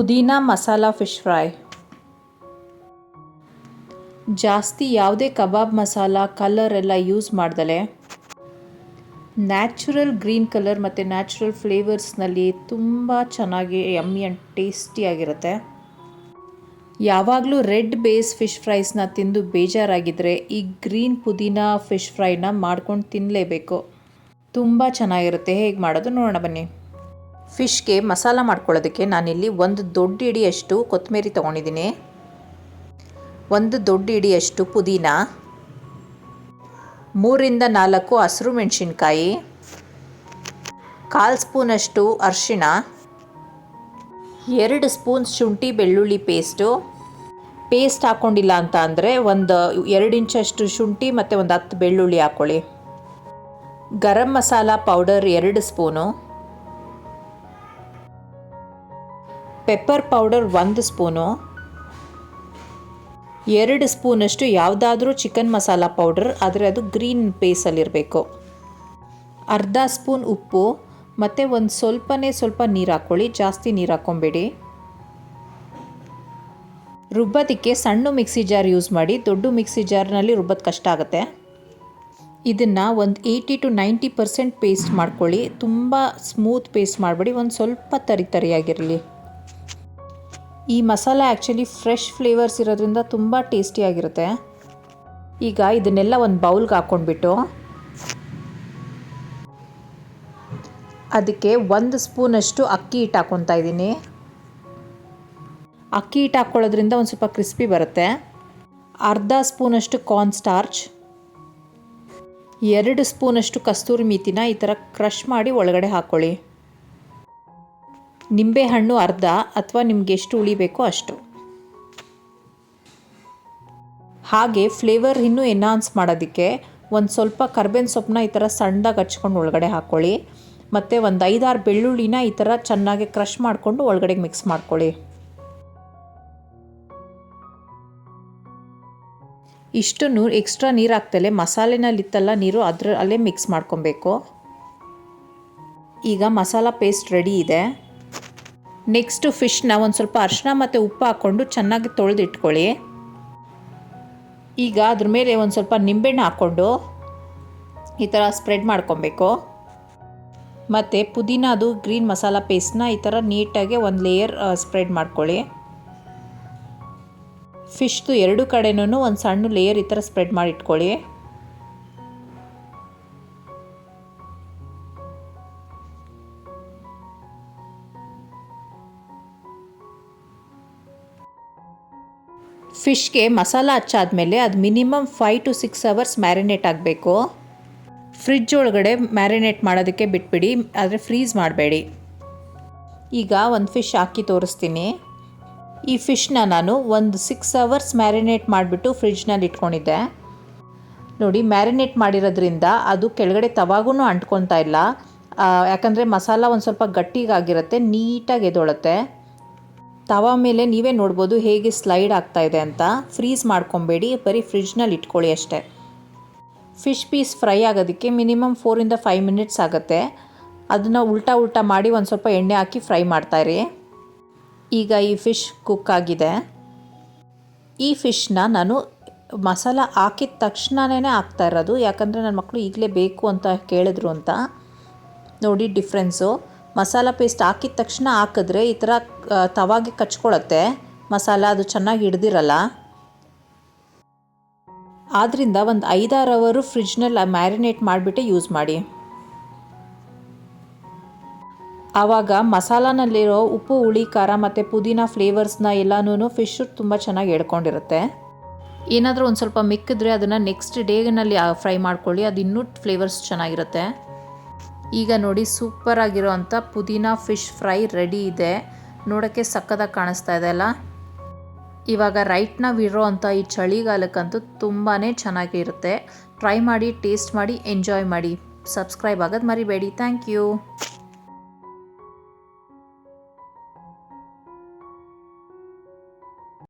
ಪುದೀನ masala fish fry. ಜಾಸ್ತಿ ಯಾವುದೇ ಕಬಾಬ್ ಮಸಾಲ ಕಲರ್ ಎಲ್ಲ ಯೂಸ್ ಮಾಡ್ದಲೆ ನ್ಯಾಚುರಲ್ ಗ್ರೀನ್ ಕಲರ್ ಮತ್ತು ನ್ಯಾಚುರಲ್ ಫ್ಲೇವರ್ಸ್ನಲ್ಲಿ ತುಂಬ ಚೆನ್ನಾಗಿ ಯಮ್ಮಿ ಆ್ಯಂಡ್ ಟೇಸ್ಟಿಯಾಗಿರುತ್ತೆ. ಯಾವಾಗಲೂ ರೆಡ್ ಬೇಸ್ ಫಿಶ್ ಫ್ರೈಸ್ನ ತಿಂದು ಬೇಜಾರಾಗಿದ್ದರೆ ಈ ಗ್ರೀನ್ ಪುದೀನ ಫಿಶ್ ಫ್ರೈನ ಮಾಡ್ಕೊಂಡು ತಿನ್ನಲೇಬೇಕು. ತುಂಬ ಚೆನ್ನಾಗಿರುತ್ತೆ. ಹೇಗೆ ಮಾಡೋದು ನೋಡೋಣ ಬನ್ನಿ. ಫಿಶ್ಗೆ ಮಸಾಲ ಮಾಡ್ಕೊಳ್ಳೋದಕ್ಕೆ ನಾನಿಲ್ಲಿ ಒಂದು ದೊಡ್ಡ ಇಡಿಯಷ್ಟು ಕೊತ್ತಂಬರಿ ತೊಗೊಂಡಿದ್ದೀನಿ, ಒಂದು ದೊಡ್ಡ ಇಡಿಯಷ್ಟು ಪುದೀನ, 3ರಿಂದ 4 ಹಸಿರು ಮೆಣಸಿನ್ಕಾಯಿ, 1/4 ಸ್ಪೂನಷ್ಟು ಅರಿಶಿಣ, 2 ಸ್ಪೂನ್ ಶುಂಠಿ ಬೆಳ್ಳುಳ್ಳಿ ಪೇಸ್ಟ್ ಹಾಕ್ಕೊಂಡಿಲ್ಲ ಅಂತ ಅಂದರೆ ಒಂದು 2 ಇಂಚಷ್ಟು ಶುಂಠಿ ಮತ್ತು ಒಂದು 10 ಬೆಳ್ಳುಳ್ಳಿ ಹಾಕ್ಕೊಳ್ಳಿ. Garam masala powder 2 spoon, pepper powder 1 spoon, 2 ಸ್ಪೂನಷ್ಟು ಯಾವುದಾದ್ರೂ ಚಿಕನ್ ಮಸಾಲ ಪೌಡರ್, ಆದರೆ ಅದು ಗ್ರೀನ್ ಬೇಸಲ್ಲಿರಬೇಕು, ಅರ್ಧ ಸ್ಪೂನ್ ಉಪ್ಪು ಮತ್ತು ಒಂದು ಸ್ವಲ್ಪ ನೀರು ಹಾಕ್ಕೊಳ್ಳಿ, ಜಾಸ್ತಿ ನೀರು ಹಾಕ್ಕೊಬೇಡಿ. ರುಬ್ಬೋದಕ್ಕೆ ಸಣ್ಣ ಮಿಕ್ಸಿ ಜಾರ್ ಯೂಸ್ ಮಾಡಿ, ದೊಡ್ಡ ಮಿಕ್ಸಿ ಜಾರ್ನಲ್ಲಿ ರುಬ್ಬೋದು ಕಷ್ಟ ಆಗುತ್ತೆ. ಇದನ್ನು ಒಂದು 80 to 90% ಪೇಸ್ಟ್ ಮಾಡ್ಕೊಳ್ಳಿ. ತುಂಬ ಸ್ಮೂತ್ ಪೇಸ್ಟ್ ಮಾಡಬೇಡಿ, ಒಂದು ಸ್ವಲ್ಪ ತರಿಯಾಗಿರಲಿ. ಈ ಮಸಾಲ ಆ್ಯಕ್ಚುಲಿ ಫ್ರೆಶ್ ಫ್ಲೇವರ್ಸ್ ಇರೋದ್ರಿಂದ ತುಂಬ ಟೇಸ್ಟಿಯಾಗಿರುತ್ತೆ. ಈಗ ಇದನ್ನೆಲ್ಲ ಒಂದು ಬೌಲ್ಗೆ ಹಾಕ್ಕೊಂಡ್ಬಿಟ್ಟು ಅದಕ್ಕೆ 1 ಸ್ಪೂನಷ್ಟು ಅಕ್ಕಿ ಹಿಟ್ಟು ಹಾಕ್ಕೊತಾ ಇದ್ದೀನಿ. ಅಕ್ಕಿ ಹಿಟ್ಟು ಹಾಕ್ಕೊಳ್ಳೋದ್ರಿಂದ ಒಂದು ಸ್ವಲ್ಪ ಕ್ರಿಸ್ಪಿ ಬರುತ್ತೆ. ಅರ್ಧ ಸ್ಪೂನಷ್ಟು ಕಾರ್ನ್ ಸ್ಟಾರ್ಚ್, 2 ಸ್ಪೂನಷ್ಟು ಕಸ್ತೂರಿ ಮೆಥಿನ ಈ ಥರ ಕ್ರಷ್ ಮಾಡಿ ಒಳಗಡೆ ಹಾಕ್ಕೊಳ್ಳಿ. ನಿಂಬೆಹಣ್ಣು ಅರ್ಧ, ಅಥವಾ ನಿಮ್ಗೆ ಎಷ್ಟು ಉಳಿಬೇಕೋ ಅಷ್ಟು. ಹಾಗೆ ಫ್ಲೇವರ್ ಇನ್ನೂ ಎನ್ಹಾನ್ಸ್ ಮಾಡೋದಕ್ಕೆ ಒಂದು ಸ್ವಲ್ಪ ಕರ್ಬೇವಿನ ಸೊಪ್ಪನ್ನ ಈ ಥರ ಸಣ್ಣದಾಗಿ ಹಚ್ಕೊಂಡು ಒಳಗಡೆ ಹಾಕ್ಕೊಳ್ಳಿ. ಮತ್ತು ಒಂದು 5-6 ಬೆಳ್ಳುಳ್ಳಿನ ಈ ಥರ ಚೆನ್ನಾಗಿ ಕ್ರಷ್ ಮಾಡಿಕೊಂಡು ಒಳಗಡೆ ಮಿಕ್ಸ್ ಮಾಡ್ಕೊಳ್ಳಿ. ಇಷ್ಟು ಎಕ್ಸ್ಟ್ರಾ ನೀರು ಹಾಕ್ತಲೇ ಮಸಾಲೆನಲ್ಲಿತ್ತಲ್ಲ ನೀರು ಅಲ್ಲೇ ಮಿಕ್ಸ್ ಮಾಡ್ಕೊಬೇಕು. ಈಗ ಮಸಾಲ ಪೇಸ್ಟ್ ರೆಡಿ ಇದೆ. ನೆಕ್ಸ್ಟು ಫಿಶ್ನ ಒಂದು ಸ್ವಲ್ಪ ಅರಿಶಿನ ಮತ್ತು ಉಪ್ಪು ಹಾಕ್ಕೊಂಡು ಚೆನ್ನಾಗಿ ತೊಳೆದಿಟ್ಕೊಳ್ಳಿ. ಈಗ ಅದ್ರ ಮೇಲೆ ಒಂದು ಸ್ವಲ್ಪ ನಿಂಬೆಹಣ್ಣು ಹಾಕ್ಕೊಂಡು ಈ ಥರ ಸ್ಪ್ರೆಡ್ ಮಾಡ್ಕೊಬೇಕು. ಮತ್ತು ಪುದೀನದು ಗ್ರೀನ್ ಮಸಾಲ ಪೇಸ್ಟ್ನ ಈ ಥರ ನೀಟಾಗಿ ಒಂದು ಲೇಯರ್ ಸ್ಪ್ರೆಡ್ ಮಾಡ್ಕೊಳ್ಳಿ. ಫಿಶ್ದು 2 ಕಡೆನೂ ಒಂದು ಸಣ್ಣ ಲೇಯರ್ ಈ ಥರ ಸ್ಪ್ರೆಡ್ ಮಾಡಿ ಇಟ್ಕೊಳ್ಳಿ. ಫಿಶ್ಗೆ ಮಸಾಲ ಹಚ್ಚಾದ್ಮೇಲೆ ಅದು ಮಿನಿಮಮ್ 5 to 6 hours ಮ್ಯಾರಿನೇಟ್ ಆಗಬೇಕು. ಫ್ರಿಡ್ಜ್ ಒಳಗಡೆ ಮ್ಯಾರಿನೇಟ್ ಮಾಡೋದಕ್ಕೆ ಬಿಟ್ಬಿಡಿ, ಆದರೆ ಫ್ರೀಸ್ ಮಾಡಬೇಡಿ. ಈಗ ಒಂದು ಫಿಶ್ ಹಾಕಿ ತೋರಿಸ್ತೀನಿ. ಈ ಫಿಶ್ನ ನಾನು ಒಂದು 6 hours ಮ್ಯಾರಿನೇಟ್ ಮಾಡಿಬಿಟ್ಟು ಫ್ರಿಡ್ಜ್ನಲ್ಲಿ ಇಟ್ಕೊಂಡಿದ್ದೆ. ನೋಡಿ, ಮ್ಯಾರಿನೇಟ್ ಮಾಡಿರೋದ್ರಿಂದ ಅದು ಕೆಳಗಡೆ ತವಾಗೂ ಅಂಟ್ಕೊತಾ ಇಲ್ಲ, ಯಾಕಂದರೆ ಮಸಾಲ ಒಂದು ಸ್ವಲ್ಪ ಗಟ್ಟಿಗಾಗಿರುತ್ತೆ, ನೀಟಾಗಿ ಎದೊಳುತ್ತೆ. ತವಾ ಮೇಲೆ ನೀವೇ ನೋಡ್ಬೋದು ಹೇಗೆ ಸ್ಲೈಡ್ ಆಗ್ತಾಯಿದೆ ಅಂತ. ಫ್ರೀಸ್ ಮಾಡ್ಕೊಬೇಡಿ, ಬರೀ ಫ್ರಿಡ್ಜ್ನಲ್ಲಿ ಇಟ್ಕೊಳ್ಳಿ ಅಷ್ಟೇ. ಫಿಶ್ ಪೀಸ್ ಫ್ರೈ ಆಗೋದಕ್ಕೆ ಮಿನಿಮಮ್ 4 to 5 minutes ಆಗುತ್ತೆ. ಅದನ್ನು ಉಲ್ಟಾ ಮಾಡಿ ಒಂದು ಸ್ವಲ್ಪ ಎಣ್ಣೆ ಹಾಕಿ ಫ್ರೈ ಮಾಡ್ತಾಯಿರಿ. ಈಗ ಈ ಫಿಶ್ ಕುಕ್ ಆಗಿದೆ. ಈ ಫಿಶ್ನ ನಾನು ಮಸಾಲ ಹಾಕಿದ ತಕ್ಷಣವೇ ಹಾಕ್ತಾ ಇರೋದು, ಯಾಕಂದರೆ ನನ್ನ ಮಕ್ಕಳು ಈಗಲೇ ಬೇಕು ಅಂತ ಕೇಳಿದ್ರು ಅಂತ. ನೋಡಿ ಡಿಫ್ರೆನ್ಸು. ಮಸಾಲ ಪೇಸ್ಟ್ ಹಾಕಿದ ತಕ್ಷಣ ಹಾಕಿದ್ರೆ ಈ ಥರ ತವಾಗೆ ಕಚ್ಕೊಳ್ಳುತ್ತೆ ಮಸಾಲ, ಅದು ಚೆನ್ನಾಗಿ ಹಿಡ್ದಿರಲ್ಲ. ಆದ್ದರಿಂದ ಒಂದು 5-6 hour ಫ್ರಿಡ್ಜ್ನಲ್ಲಿ ಮ್ಯಾರಿನೇಟ್ ಮಾಡಿಬಿಟ್ಟೆ ಯೂಸ್ ಮಾಡಿ. ಆವಾಗ ಮಸಾಲನಲ್ಲಿರೋ ಉಪ್ಪು, ಹುಳಿ, ಖಾರ ಮತ್ತು ಪುದೀನ ಫ್ಲೇವರ್ಸ್ನ ಎಲ್ಲನೂ ಫಿಶು ತುಂಬ ಚೆನ್ನಾಗಿ ಎಳ್ಕೊಂಡಿರುತ್ತೆ. ಏನಾದರೂ ಒಂದು ಸ್ವಲ್ಪ ಮಿಕ್ಕಿದ್ರೆ ಅದನ್ನು ನೆಕ್ಸ್ಟ್ ಡೇನಲ್ಲಿ ಫ್ರೈ ಮಾಡ್ಕೊಳ್ಳಿ, ಅದು ಇನ್ನೂ ಫ್ಲೇವರ್ಸ್ ಚೆನ್ನಾಗಿರುತ್ತೆ. ಈಗ ನೋಡಿ, ಸೂಪರಾಗಿರೋ ಅಂಥ ಪುದೀನ ಫಿಶ್ ಫ್ರೈ ರೆಡಿ ಇದೆ. ನೋಡೋಕ್ಕೆ ಸಕ್ಕತ್ತಾಗಿ ಕಾಣಿಸ್ತಾ ಇದೆ ಅಲ್ಲ. ಇವಾಗ ಇರೋ ಅಂಥ ಈ ಚಳಿಗಾಲಕ್ಕಂತೂ ತುಂಬಾ ಚೆನ್ನಾಗಿರುತ್ತೆ. ಟ್ರೈ ಮಾಡಿ, ಟೇಸ್ಟ್ ಮಾಡಿ, ಎಂಜಾಯ್ ಮಾಡಿ. ಸಬ್ಸ್ಕ್ರೈಬ್ ಆಗೋದು ಮರಿಬೇಡಿ. Thank you.